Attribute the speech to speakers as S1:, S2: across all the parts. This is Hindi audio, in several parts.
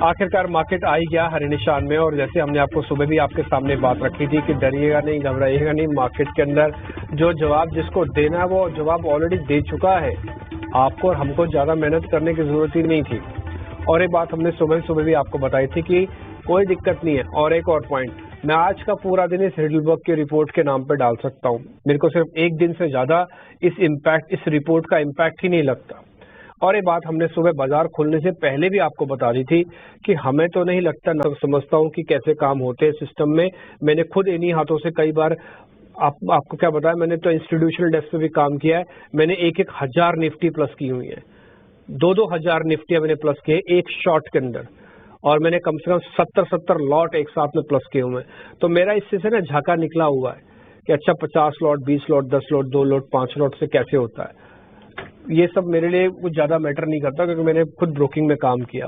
S1: आखिरकार मार्केट आ ही गया हरे निशान में, और जैसे हमने आपको सुबह भी आपके सामने बात रखी थी कि डरिएगा नहीं, घबराइएगा नहीं, मार्केट के अंदर जो जवाब जिसको देना है वो जवाब ऑलरेडी दे चुका है। आपको और हमको ज़्यादा मेहनत करने की ज़रूरत ही नहीं थी। और एक बात हमने सुबह भी आपको बताई थी कि कोई दिक्कत नहीं है। और एक और पॉइंट, मैं आज का पूरा दिन इस हिडलबर्ग की रिपोर्ट के नाम पर डाल सकता हूँ, मेरे को सिर्फ एक दिन से ज़्यादा इस रिपोर्ट का इम्पैक्ट ही नहीं लगता। और ये बात हमने सुबह बाजार खुलने से पहले भी आपको बता दी थी कि हमें तो नहीं लगता, ना समझता हूँ कि कैसे काम होते हैं सिस्टम में। मैंने खुद इन्हीं हाथों से कई बार आपको क्या बताया, मैंने तो इंस्टीट्यूशनल डेस्क पे भी काम किया है। मैंने 1,000 निफ्टी प्लस की हुई है, 2,000 निफ्टियां मैंने प्लस किए एक शॉट के अंदर, और मैंने कम से कम 70 लॉट एक साथ में प्लस किए हुए हैं। तो मेरा इससे से ना झाका निकला हुआ है कि अच्छा 50 lot, 20 lot, 10 lot, 2 lot, 5 lot से कैसे होता है। ये सब मेरे लिए कुछ ज्यादा मैटर नहीं करता क्योंकि मैंने खुद ब्रोकिंग में काम किया।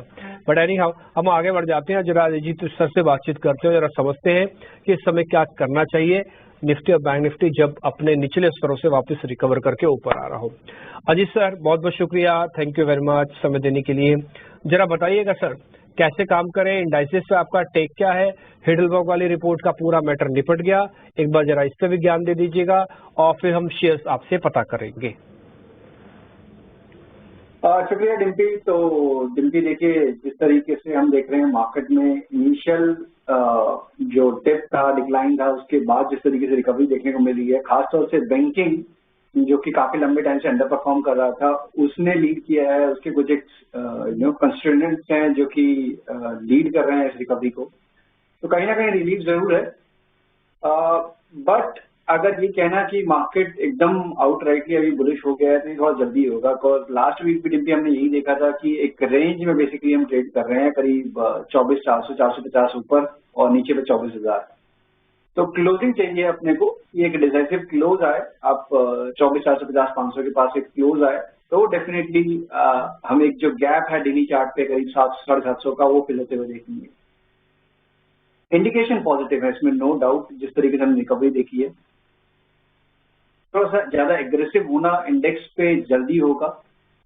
S1: बट एनी हाउ हम आगे बढ़ जाते हैं। जरा अजीत सर से बातचीत करते हैं, जरा समझते हैं कि इस समय क्या करना चाहिए निफ्टी और बैंक निफ्टी जब अपने निचले स्तरों से वापस रिकवर करके ऊपर आ रहा हो। अजीत सर बहुत बहुत शुक्रिया, थैंक यू वेरी मच समय देने के लिए। जरा बताइएगा सर कैसे काम करें, इंडाइसेस पे आपका टेक क्या है। हिडलबर्ग वाली रिपोर्ट का पूरा मैटर निपट गया, एक बार जरा इस पे भी ज्ञान दे दीजिएगा और फिर हम शेयर्स आपसे पता करेंगे।
S2: शुक्रिया डिम्पी। तो डिम्पी देखिए, जिस तरीके से हम देख रहे हैं मार्केट में इनिशियल जो डिप था, डिक्लाइन था, उसके बाद जिस तरीके से रिकवरी देखने को मिल रही है, खासतौर से बैंकिंग जो कि काफी लंबे टाइम से अंडर परफॉर्म कर रहा था, उसने लीड किया है। उसके कुछ एक कंस्टिट्यूएंट्स हैं जो कि लीड कर रहे हैं इस रिकवरी को। तो कहीं ना कहीं रिलीफ जरूर है, बट अगर ये कहना कि मार्केट एकदम आउटराइटली अभी बुलिश हो गया है तो ये बहुत जल्दी होगा। बिकॉज लास्ट वीक भी डिम्पी हमने यही देखा था कि एक रेंज में बेसिकली हम ट्रेड कर रहे हैं, करीब 24,400, 450 ऊपर और नीचे पे 24,000। तो क्लोजिंग चाहिए अपने को, ये एक डिसाइसिव क्लोज आए। आप 24,450, 500 के पास एक क्लोज आए तो डेफिनेटली हम एक जो गैप है डेली चार्ट पे करीब 700-750 का, वो फिल होते हुए देखेंगे। इंडिकेशन पॉजिटिव है इसमें, नो डाउट। जिस तरीके से हमने रिकवरी देखी है, थोड़ा सा ज्यादा एग्रेसिव होना इंडेक्स पे जल्दी होगा,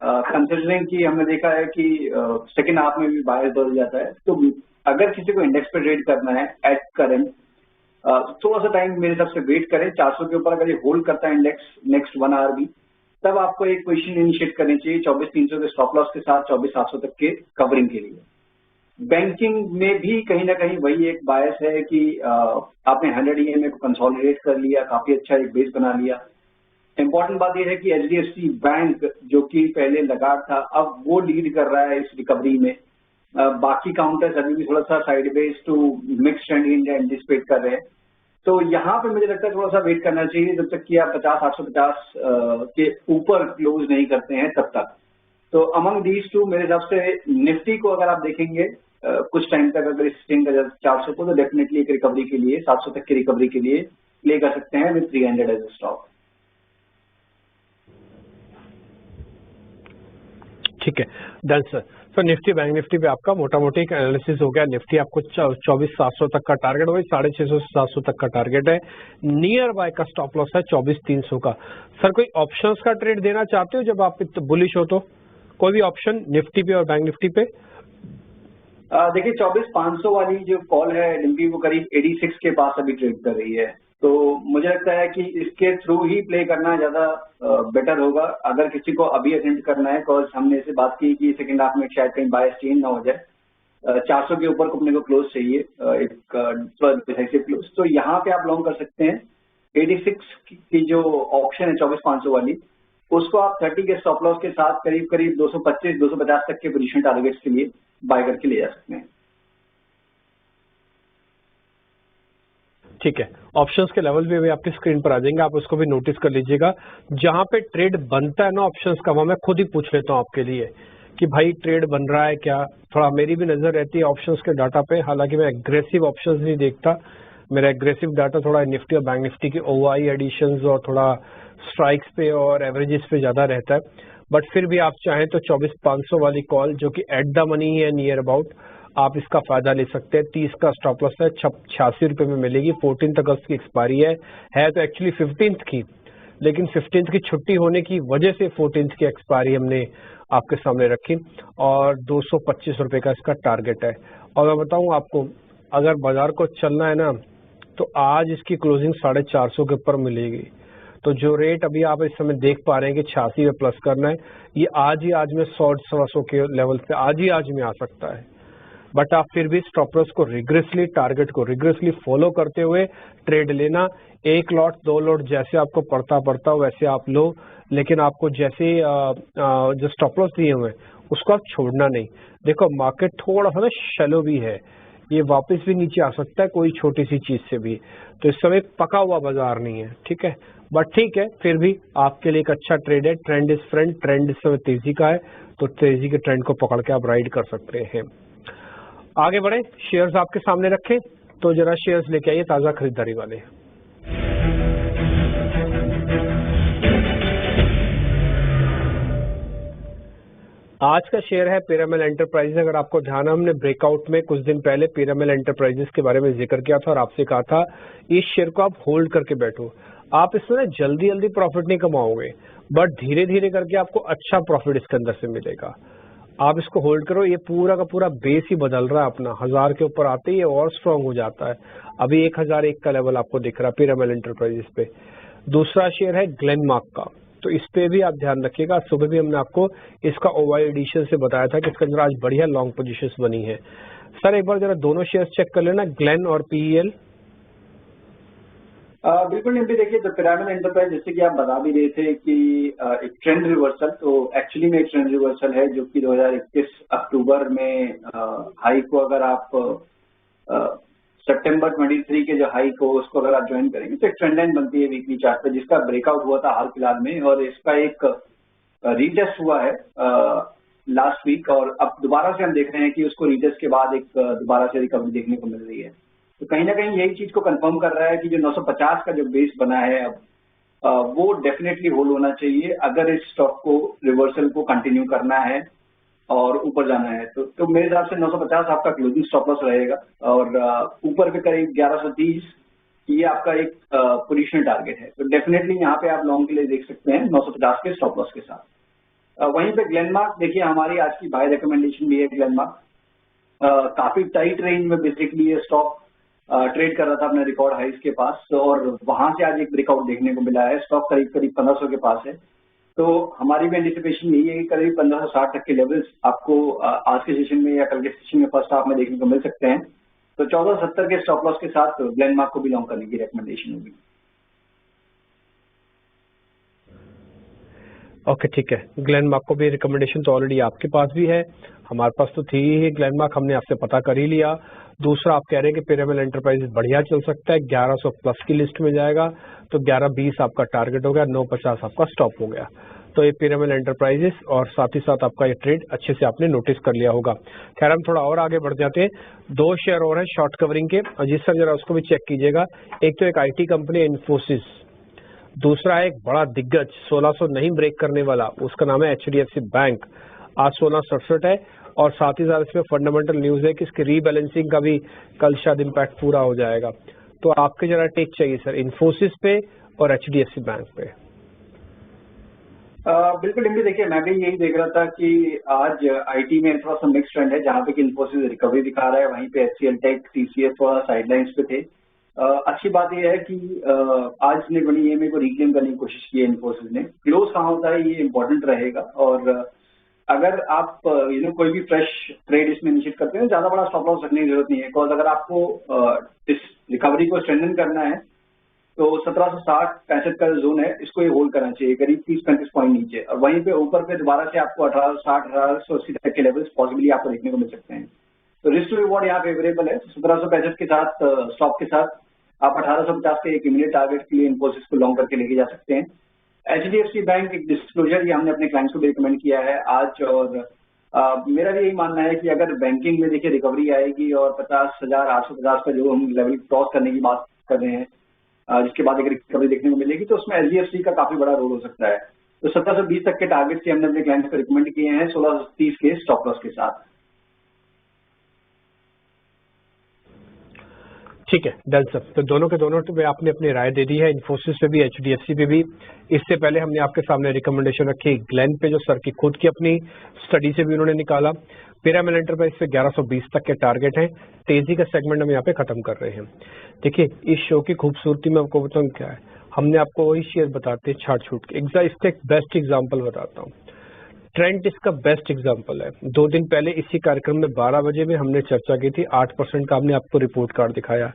S2: कंसिडरिंग कि हमने देखा है कि सेकेंड हाफ में भी बायस बदल जाता है। तो अगर किसी को इंडेक्स पे ट्रेड करना है एट करंट, थोड़ा सा टाइम मेरे हिसाब से वेट करें। 400 के ऊपर अगर ये होल्ड करता है इंडेक्स नेक्स्ट 1 आवर भी, तब आपको एक पोजीशन इनिशिएट करनी चाहिए 24,300 के स्टॉप लॉस के साथ 24,700 तक के कवरिंग के लिए। बैंकिंग में भी कहीं ना कहीं वही एक बायस है कि आपने 100 EMA को कंसोलिडेट कर लिया, काफी अच्छा एक बेस बना लिया। इंपॉर्टेंट बात यह है कि HDFC बैंक जो कि पहले लगा था, अब वो लीड कर रहा है इस रिकवरी में। बाकी काउंटर्स अभी भी थोड़ा सा sideways to mix trend anticipate कर रहे हैं। तो यहाँ पे मुझे लगता है थोड़ा सा वेट करना चाहिए जब तक कि आप 50-850 के ऊपर क्लोज नहीं करते हैं तब तक। तो अमंग दीज टू मेरे हिसाब से निफ्टी को अगर आप देखेंगे कुछ टाइम तक अगर स्टिंग कर 400 को, तो डेफिनेटली एक रिकवरी के लिए 700 तक की रिकवरी के लिए प्ले कर सकते हैं विद 300 एज ए स्टॉक।
S1: ठीक है डन सर। तो निफ्टी बैंक निफ्टी पे आपका मोटा मोटी एक एनालिसिस हो गया। निफ्टी आपको 24,700 तक का टारगेट हो, 650 से 700 तक का टारगेट है। नियर बाय का स्टॉप लॉस है 24,300 का। सर कोई ऑप्शंस का ट्रेड देना चाहते हो जब आप बुलिश हो तो? कोई भी ऑप्शन निफ्टी पे और बैंक निफ्टी पे?
S2: देखिए 24,500 वाली जो कॉल है डिम्पी, वो करीब 86 के पास अभी ट्रेड कर रही है। तो मुझे लगता है कि इसके थ्रू ही प्ले करना ज्यादा बेटर होगा अगर किसी को अभी अटेम्प्ट करना है। बिकॉज हमने इसे बात की कि सेकंड हाफ में शायद कहीं बायस चेंज ना हो जाए। 400 के ऊपर अपने को क्लोज चाहिए, एक डिसाइसिव क्लोज। तो यहाँ पे आप लॉन्ग कर सकते हैं 86 की जो ऑप्शन है 24,500 वाली, उसको आप 30 के स्टॉप लॉस के साथ करीब 225-250 तक के पोजीशन टारगेट्स के लिए बाय करके ले जा सकते हैं।
S1: ठीक है, ऑप्शंस के लेवल भी आपकी स्क्रीन पर आ जाएंगे, आप उसको भी नोटिस कर लीजिएगा। जहां पे ट्रेड बनता है ना ऑप्शंस का, वहां मैं खुद ही पूछ लेता हूं आपके लिए कि भाई ट्रेड बन रहा है क्या। थोड़ा मेरी भी नजर रहती है ऑप्शंस के डाटा पे, हालांकि मैं एग्रेसिव ऑप्शंस नहीं देखता। मेरा एग्रेसिव डाटा थोड़ा निफ्टी और बैंक निफ्टी की OI एडिशंस और थोड़ा स्ट्राइक्स पे और एवरेजेस पे ज्यादा रहता है। बट फिर भी आप चाहें तो 24,500 वाली कॉल जो कि एट द मनी है नियर अबाउट, आप इसका फायदा ले सकते हैं। 30 का स्टॉप लॉस है, 86 रुपए में मिलेगी। 14 अगस्त की एक्सपायरी है तो एक्चुअली 15th की, लेकिन 15th की छुट्टी होने की वजह से 14th की एक्सपायरी हमने आपके सामने रखी और 225 रुपए का इसका टारगेट है। और मैं बताऊं आपको, अगर बाजार को चलना है ना तो आज इसकी क्लोजिंग 450 के ऊपर मिलेगी। तो जो रेट अभी आप इस समय देख पा रहे हैं कि 86 में प्लस करना है, ये आज में 100-125 के लेवल पे आज में आ सकता है। बट आप फिर भी स्टॉप लॉस को रिग्रेसली, टारगेट को रिग्रेसली फॉलो करते हुए ट्रेड लेना। 1 लॉट 2 लॉट जैसे आपको पड़ता वैसे आप लो, लेकिन आपको जैसे जो स्टॉप लॉस दिए हुए उसको आप छोड़ना नहीं। देखो मार्केट थोड़ा सा ना शैलो भी है, ये वापस भी नीचे आ सकता है कोई छोटी सी चीज से भी, तो इस समय पका हुआ बाजार नहीं है, ठीक है। बट ठीक है, फिर भी आपके लिए एक अच्छा ट्रेड है। ट्रेंड इज फ्रेंड, ट्रेंड इस समय तेजी का है, तो तेजी के ट्रेंड को पकड़ के आप राइड कर सकते हैं। आगे बढ़े, शेयर्स आपके सामने रखें, तो जरा शेयर्स लेके आइए ताजा खरीदारी वाले। आज का शेयर है पिरामिल एंटरप्राइजेस। अगर आपको ध्यान है, हमने ब्रेकआउट में कुछ दिन पहले पिरामिल एंटरप्राइजेस के बारे में जिक्र किया था और आपसे कहा था इस शेयर को आप होल्ड करके बैठो। आप इसमें जल्दी प्रॉफिट नहीं कमाओगे, बट धीरे धीरे करके आपको अच्छा प्रॉफिट इसके अंदर से मिलेगा। आप इसको होल्ड करो, ये पूरा का पूरा बेस ही बदल रहा है अपना, 1000 के ऊपर आते ही ये और स्ट्रांग हो जाता है। अभी 1001 का लेवल आपको दिख रहा है पिरामिल एंटरप्राइजेस पे। दूसरा शेयर है ग्लेनमार्क का, तो इस पे भी आप ध्यान रखिएगा। सुबह भी हमने आपको इसका ओवाई एडिशन से बताया था कि इसके अंदर आज बढ़िया लॉन्ग पोजीशंस बनी है। सर एक बार जरा दोनों शेयर्स चेक कर लेना, ग्लेन और पीईएल।
S2: बिल्कुल नहीं, देखिए तो पिरामिड एंटरप्राइज जैसे कि आप बता भी रहे थे कि एक ट्रेंड रिवर्सल, तो एक्चुअली में एक ट्रेंड रिवर्सल है जो कि 2021 अक्टूबर में हाई को अगर आप सितंबर 23 के जो हाई को उसको अगर आप ज्वाइन करेंगे तो एक ट्रेंड लाइन बनती है वीकली चार्ट पे, जिसका ब्रेकआउट हुआ था हाल फिलहाल में, और इसका एक रीटेस्ट हुआ है लास्ट वीक, और अब दोबारा से हम देख रहे हैं कि उसको रीटेस्ट के बाद एक दोबारा से रिकवरी देखने को मिल रही है। तो कहीं ना कहीं यही चीज को कंफर्म कर रहा है कि जो 950 का जो बेस बना है अब वो डेफिनेटली होल्ड होना चाहिए अगर इस स्टॉक को रिवर्सल को कंटिन्यू करना है और ऊपर जाना है। तो मेरे हिसाब से 950 आपका क्लोजिंग स्टॉप लॉस रहेगा, और ऊपर पे करीब 1130 ये आपका एक पोजिशनल टारगेट है। तो डेफिनेटली यहाँ पे आप लॉन्ग के लिए देख सकते हैं 950 के स्टॉप लॉस के साथ। वहीं पे ग्लेनमार्क देखिए, हमारी आज की बाय रिकमेंडेशन भी है ग्लेनमार्क। काफी टाइट रेंज में बेसिकली ये स्टॉक ट्रेड कर रहा था अपने रिकॉर्ड हाइस के पास, और वहां से आज एक ब्रेकआउट देखने को मिला है। स्टॉक करीब 1500 के पास है, तो हमारी भी एंटिसिपेशन यही है कि करीब 1560 तक के लेवल्स आपको आज के सेशन में या कल के सेशन में फर्स्ट हाफ में देखने को मिल सकते हैं। तो 1470 के स्टॉप लॉस के साथ ग्लेनमार्क को भी लॉन्ग करने की रिकमेंडेशन होगी।
S1: ओके ठीक है, ग्लेनमार्क को भी रिकमेंडेशन तो ऑलरेडी आपके पास भी है, हमारे पास तो थी ही ग्लेनमार्क, हमने आपसे पता कर ही लिया। दूसरा आप कह रहे हैं कि पिरामिल एंटरप्राइजेस बढ़िया चल सकता है, 1100 प्लस की लिस्ट में जाएगा, तो 1120 आपका टारगेट हो गया, 950 आपका स्टॉप हो गया। तो ये पिरामिल एंटरप्राइजेस, और साथ ही साथ आपका ये ट्रेड अच्छे से आपने नोटिस कर लिया होगा। खैर हम थोड़ा और आगे बढ़ जाते हैं। 2 शेयर और हैं शॉर्ट कवरिंग के, और जिस सर जरा उसको भी चेक कीजिएगा। एक तो एक IT कंपनी इन्फोसिस, दूसरा एक बड़ा दिग्गज 1600 नहीं ब्रेक करने वाला, उसका नाम है HDFC बैंक, आज 1667 है, और साथ ही साथ इसमें फंडामेंटल न्यूज है कि इसकी रीबैलेंसिंग का भी कल शायद इम्पैक्ट पूरा हो जाएगा। तो आपके जरा टेक चाहिए सर इन्फोसिस पे और HDFC बैंक पे।
S2: बिल्कुल इनमें देखिए, मैं भी यही देख रहा था कि आज IT में थोड़ा सा मिक्स ट्रेंड है, जहाँ पे कि इन्फोसिस रिकवरी दिखा रहा है, वहीं पे HCL टेक, TCS थोड़ा साइडलाइंस पे थे। अच्छी बात यह है कि आज ने बड़ी EMA को रिक्लेम करने की कोशिश की है इन्फोसिस ने। क्लोज कहाँ होता है ये इम्पोर्टेंट रहेगा, और अगर आप कोई भी फ्रेश ट्रेड इसमें निश्चित करते हैं, ज्यादा बड़ा स्टॉप लॉस रखने की जरूरत नहीं है, बिकॉज अगर आपको इस रिकवरी को स्ट्रेंथन करना है तो 1760-65 का जोन है, इसको ये होल्ड करना चाहिए करीब 30-35 पॉइंट नीचे, और वहीं पे ऊपर पे दोबारा से आपको 1860-1880 तक के लेवल्स पॉसिबली आपको देखने को मिल सकते हैं। तो रिस्क टू रिवॉर्ड यहाँ फेवरेबल है। 1765 के साथ स्टॉप के साथ आप 1850 के एक इमीडिएट टारगेट के लिए इन्फोसिस को लॉन्ग करके लेके जा सकते हैं। HDFC बैंक एक डिस्क्लोजर, ये हमने अपने क्लाइंट्स को भी रिकमेंड किया है आज, और मेरा भी यही मानना है कि अगर बैंकिंग में देखिए रिकवरी आएगी और 50,850 का जो हम लेवल क्रॉस करने की बात कर रहे हैं, जिसके बाद एक रिकवरी देखने को मिलेगी, तो उसमें HDFC का काफी बड़ा रोल हो सकता है। तो 1720 तक के टारगेट से हमने अपने क्लाइंट्स को रिकमेंड किए हैं 1630 के स्टॉप लॉस के साथ।
S1: ठीक है डन सर। तो दोनों के दोनों पे आपने अपनी राय दे दी है, इन्फोसिस पे भी, एचडीएफसी पे भी। इससे पहले हमने आपके सामने रिकमेंडेशन रखी ग्लेन पे, जो सर की खुद की अपनी स्टडी से भी उन्होंने निकाला। पिरामिड एंटरप्राइज पे 1120 तक के टारगेट हैं। तेजी का सेगमेंट हम यहाँ पे खत्म कर रहे हैं। देखिए इस शो की खूबसूरती में आपको बताऊँ क्या है, हमने आपको वही शेयर बताते हैं छाट छूट के। इसका एक बेस्ट एग्जाम्पल बताता हूँ। ट्रेंड इसका बेस्ट एग्जांपल है। 2 दिन पहले इसी कार्यक्रम में 12 बजे में हमने चर्चा की थी, 8% का हमने आपको रिपोर्ट कार्ड दिखाया।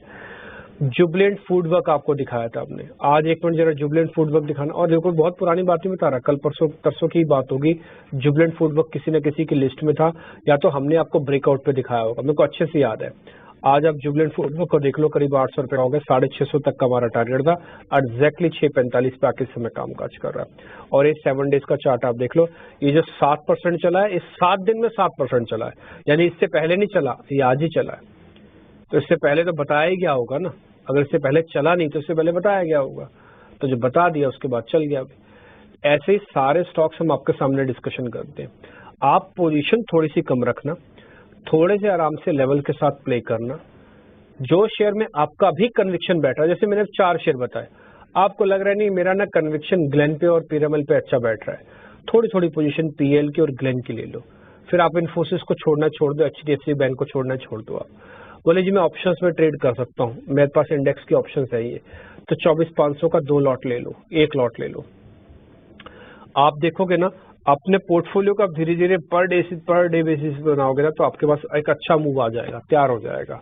S1: जुबलेंट फूड वर्क आपको दिखाया था हमने। आज एक मिनट जरा जुबलेंट फूड वर्क दिखाना। और देखो बहुत पुरानी बात नहीं बता रहा, कल परसों की बात होगी। जुबलेंट फूड वर्क किसी न किसी की लिस्ट में था, या तो हमने आपको ब्रेकआउट पे दिखाया होगा, मेरे को अच्छे से याद है। आज आप जुबलेंट फूड वर्क को देख लो, करीब 800 रुपये हो गए। 650 तक का हमारा टारगेट था, एग्जैक्टली 645 पे आके इस समय कामकाज कर रहा है। और ये 7 डेज का चार्ट आप देख लो, ये जो 7% चला है, इस 7 दिन में 7% चला है, यानी इससे पहले नहीं चला, ये आज ही चला है। तो इससे पहले तो बताया ही गया होगा ना, अगर इससे पहले चला नहीं तो इससे पहले बताया गया होगा, तो जो बता दिया उसके बाद चल गया। ऐसे ही सारे स्टॉक्स हम आपके सामने डिस्कशन करते हैं। आप पोजीशन थोड़ी सी कम रखना, थोड़े से आराम से लेवल के साथ प्ले करना। जो शेयर में आपका भी कन्विक्शन बैठा, जैसे मैंने 4 शेयर बताए, आपको लग रहा है नहीं मेरा ना कन्विक्शन ग्लेन पे और पीरामल पे अच्छा बैठ रहा है, थोड़ी थोड़ी पोजीशन पीएल की और ग्लेन की ले लो। फिर आप इन्फोसिस को छोड़ना छोड़ दो, एचडीएफसी बैंक को छोड़ना छोड़ दो। आप बोले जी मैं ऑप्शंस में ट्रेड कर सकता हूँ, मेरे पास इंडेक्स की ऑप्शन है ये, तो 24,500 का 2 लॉट ले लो, 1 लॉट ले लो। आप देखोगे ना अपने पोर्टफोलियो का धीरे धीरे पर डे बेसिस बनाओगे ना, तो आपके पास एक अच्छा मूव आ जाएगा, तैयार हो जाएगा।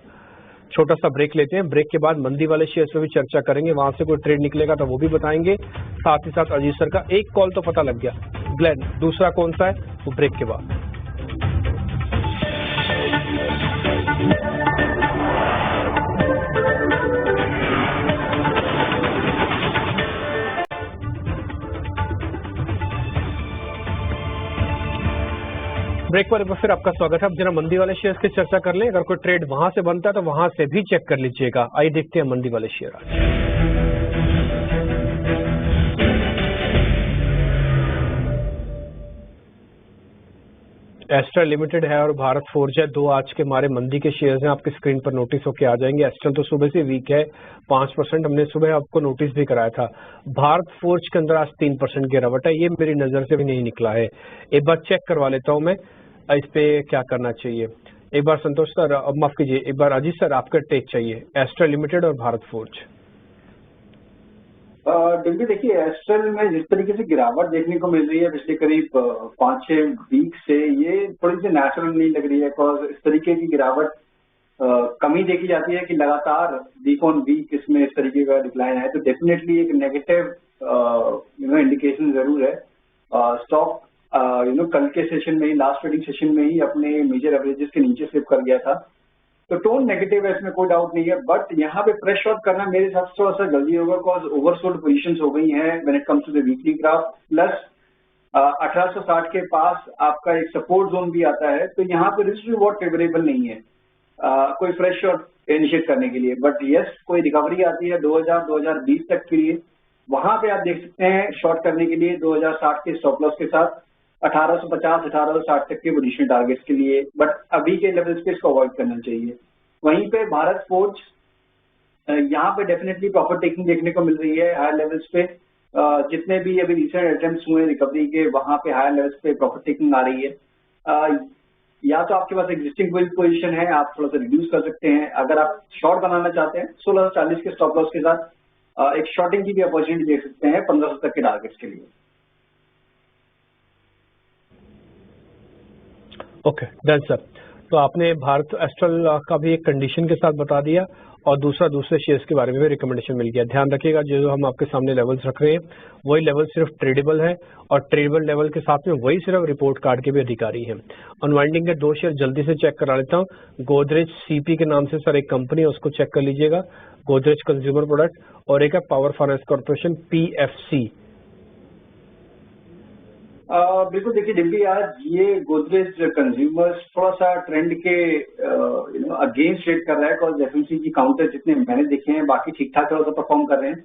S1: छोटा सा ब्रेक लेते हैं, ब्रेक के बाद मंदी वाले शेयर पे भी चर्चा करेंगे, वहां से कोई ट्रेड निकलेगा तो वो भी बताएंगे। साथ ही साथ अजीत सर का एक कॉल तो पता लग गया ग्लेन, दूसरा कौन सा है वो ब्रेक के बाद। ब्रेक पर फिर आपका स्वागत है। अब जरा मंदी वाले शेयर्स की चर्चा कर लें, अगर कोई ट्रेड वहां से बनता है तो वहां से भी चेक कर लीजिएगा। आइए देखते हैं मंदी वाले शेयर आज। एस्ट्रल लिमिटेड है और भारत फोर्ज है, 2 आज के हमारे मंदी के शेयर्स हैं, आपकी स्क्रीन पर नोटिस होके आ जाएंगे। एस्ट्रल तो सुबह से वीक है, 5%, हमने सुबह आपको नोटिस भी कराया था। भारत फोर्ज के अंदर आज 3% गिरावट है, ये मेरी नजर से भी नहीं निकला है। एक बार चेक करवा लेता हूं मैं इस पे क्या करना चाहिए। एक बार संतोष सर, माफ कीजिए, एक बार अजीत सर आपका टेक चाहिए एस्ट्रल लिमिटेड और भारत फोर्ज।
S2: डिम्पी देखिए, एस्ट्रल में जिस तरीके से गिरावट देखने को मिल रही है पिछले करीब 5-6 वीक से, ये थोड़ी सी नेचुरल नहीं लग रही है। बिकॉज इस तरीके की गिरावट कमी देखी जाती है कि लगातार वीक ऑन वीक इसमें इस तरीके का डिक्लाइन है, तो डेफिनेटली एक नेगेटिव इंडिकेशन जरूर है। स्टॉक कल के सेशन में ही, लास्ट ट्रेडिंग सेशन में ही अपने मेजर एवरेजेस के नीचे स्लिप कर गया था, तो टोन नेगेटिव है, इसमें कोई डाउट नहीं है। बट यहाँ पे प्रेस शॉट करना मेरे हिसाब से थोड़ा सा जल्दी होगा, बिकॉज ओवरसोल्ड पोजीशंस हो गई हैं when it comes to the weekly graph. Plus 1860 के पास आपका एक सपोर्ट जोन भी आता है, तो यहाँ पे रिस्क रिवॉर्ड फेवरेबल नहीं है कोई फ्रेश शॉट इनिशिएट करने के लिए। बट यस, कोई रिकवरी आती है 2020 तक के लिए, वहां पे आप देख सकते हैं शॉर्ट करने के लिए 2060 के स्टॉप लॉस के साथ 1850 1860 तक के पोजीशन टारगेट्स के लिए। बट अभी के लेवल्स पे इसको अवॉइड करना चाहिए। वहीं पे भारत फोर्ज, यहाँ पे डेफिनेटली प्रॉफिट टेकिंग देखने को मिल रही है हायर लेवल्स पे। जितने भी अभी रिसेंट अटेम्प्ट्स हुए रिकवरी के, वहां पे हायर लेवल्स पे प्रॉफिट टेकिंग आ रही है। या तो आपके पास एग्जिस्टिंग पोजीशन है, आप थोड़ा सा रिड्यूस कर सकते हैं। अगर आप शॉर्ट बनाना चाहते हैं 1640 के स्टॉप लॉस के साथ एक शॉर्टिंग की भी अपॉर्चुनिटी देख सकते हैं 1500 तक के टारगेट्स के लिए।
S1: Okay done sir. तो आपने भारत एस्ट्रल का भी एक कंडीशन के साथ बता दिया, और दूसरे शेयर्स के बारे में भी रिकमेंडेशन मिल गया। ध्यान रखिएगा, जो हम आपके सामने लेवल्स रख रहे हैं वही लेवल सिर्फ ट्रेडेबल है, और ट्रेडेबल लेवल के साथ में वही सिर्फ रिपोर्ट कार्ड के भी अधिकारी हैं। अनवाइंडिंग के 2 शेयर जल्दी से चेक करा लेता हूँ। गोदरेज सीपी के नाम से सर एक कंपनी है, उसको चेक कर लीजिएगा, गोदरेज कंज्यूमर प्रोडक्ट, और एक है पावर फाइनेंस कॉर्पोरेशन PFC।
S2: बिल्कुल, देखिए डिम्पी, आज ये गोदरेज कंज्यूमर्स थोड़ा सा ट्रेंड के अगेंस्ट ट्रेड कर रहा है, बिकॉज एफएमसीजी काउंटर जितने मैंने देखे हैं बाकी ठीक ठाक थोड़ा सा परफॉर्म कर रहे हैं।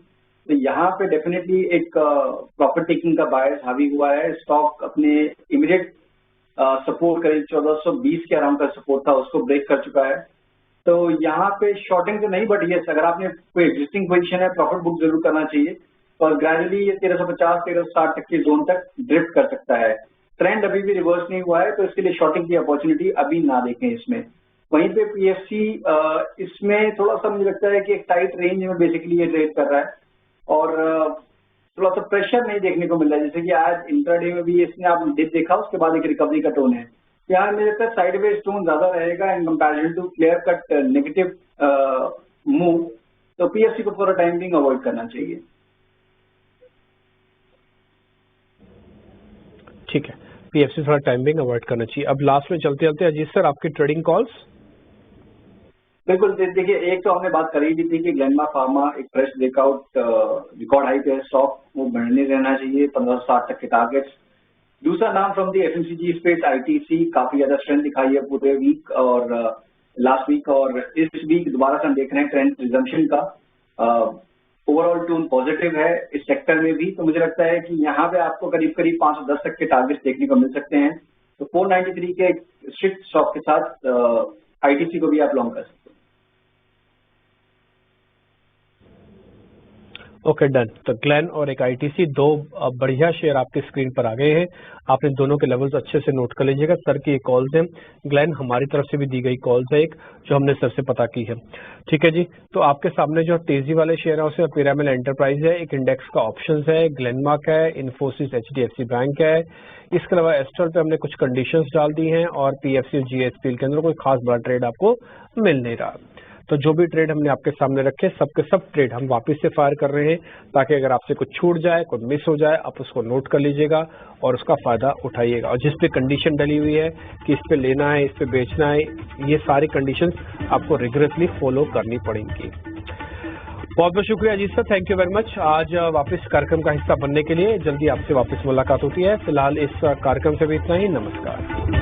S2: तो यहाँ पे डेफिनेटली एक प्रॉफिट टेकिंग का बायस हावी हुआ है। स्टॉक अपने इमीडिएट सपोर्ट करीब 1420 के अराउंड का सपोर्ट था, उसको ब्रेक कर चुका है। तो यहाँ पे शॉर्टिंग तो नहीं, बट यस अगर आपने कोई एग्जिस्टिंग पोजीशन है प्रॉफिट बुक जरूर करना चाहिए और ग्रेजुअली ये 1350 1360 तक के जोन तक ड्रिफ्ट कर सकता है। ट्रेंड अभी भी रिवर्स नहीं हुआ है तो इसके लिए शॉर्टिंग की अपॉर्चुनिटी अभी ना देखें इसमें। वहीं पे पीएफसी इसमें थोड़ा सा मुझे लगता है कि एक टाइट रेंज में बेसिकली ये ट्रेड कर रहा है और थोड़ा सा प्रेशर नहीं देखने को मिल रहा है, जैसे कि आज इंट्राडे में भी इसने आप डिप देखा उसके बाद एक रिकवरी का टोन है। यहाँ मुझे लगता है साइडवेज टोन ज्यादा रहेगा in comparison to clear cut negative move, तो पीएफसी को फॉर टाइम बिंग अवॉइड करना चाहिए।
S1: ठीक है, पीएफसी थोड़ा टाइमिंग अवॉइड करना चाहिए। अब लास्ट में चलते चलते अजीत सर आपकी ट्रेडिंग कॉल्स।
S2: बिल्कुल, देखिए एक तो हमने बात करी भी थी कि ग्लेनमार्क फार्मा एक फ्रेश ब्रेकआउट रिकॉर्ड हाई पे स्टॉक वो बढ़ने रहना चाहिए 1560 तक के टारगेट्स। दूसरा नाम from the FMCG space ITC काफी ज्यादा स्ट्रेंथ दिखाई है पूरे वीक और लास्ट वीक और इस वीक दोबारा से हम देख रहे हैं ट्रेंड रिजम्पशन का। ओवरऑल टोन पॉजिटिव है इस सेक्टर में भी, तो मुझे लगता है कि यहाँ पे आपको करीब करीब 510 तक के टारगेट्स देखने को मिल सकते हैं। तो 493 के स्ट्रिक्ट स्टॉक के साथ आईटीसी को भी आप लॉन्ग कर सकते हैं।
S1: Okay done. तो ग्लेन और एक आईटीसी दो बढ़िया शेयर आपके स्क्रीन पर आ गए हैं। आपने दोनों के लेवल्स अच्छे से नोट कर लीजिएगा। सर की एक कॉल्स है, ग्लेन हमारी तरफ से भी दी गई कॉल्स है एक जो हमने सर से पता की है। ठीक है जी, तो आपके सामने जो तेजी वाले शेयर है उसमें पिरामिड एंटरप्राइज है, एक इंडेक्स का ऑप्शंस है, ग्लेनमार्क है, इन्फोसिस, एचडीएफसी बैंक है। इसके अलावा एस्ट्रल पे हमने कुछ कंडीशंस डाल दी हैं और पीएफसी और जीएसपीएल के अंदर कोई खास बड़ा ट्रेड आपको मिल नहीं रहा। तो जो भी ट्रेड हमने आपके सामने रखे सबके सब ट्रेड हम वापस से फायर कर रहे हैं ताकि अगर आपसे कुछ छूट जाए कुछ मिस हो जाए आप उसको नोट कर लीजिएगा और उसका फायदा उठाइएगा। और जिस पे कंडीशन डली हुई है कि इस पे लेना है, इस पे बेचना है, ये सारी कंडीशंस आपको रिगरसली फॉलो करनी पड़ेंगी। बहुत बहुत शुक्रिया Ajit sir, thank you very much. आज वापस कार्यक्रम का हिस्सा बनने के लिए जल्दी आपसे वापस मुलाकात होती है। फिलहाल इस कार्यक्रम से भी इतना ही, नमस्कार।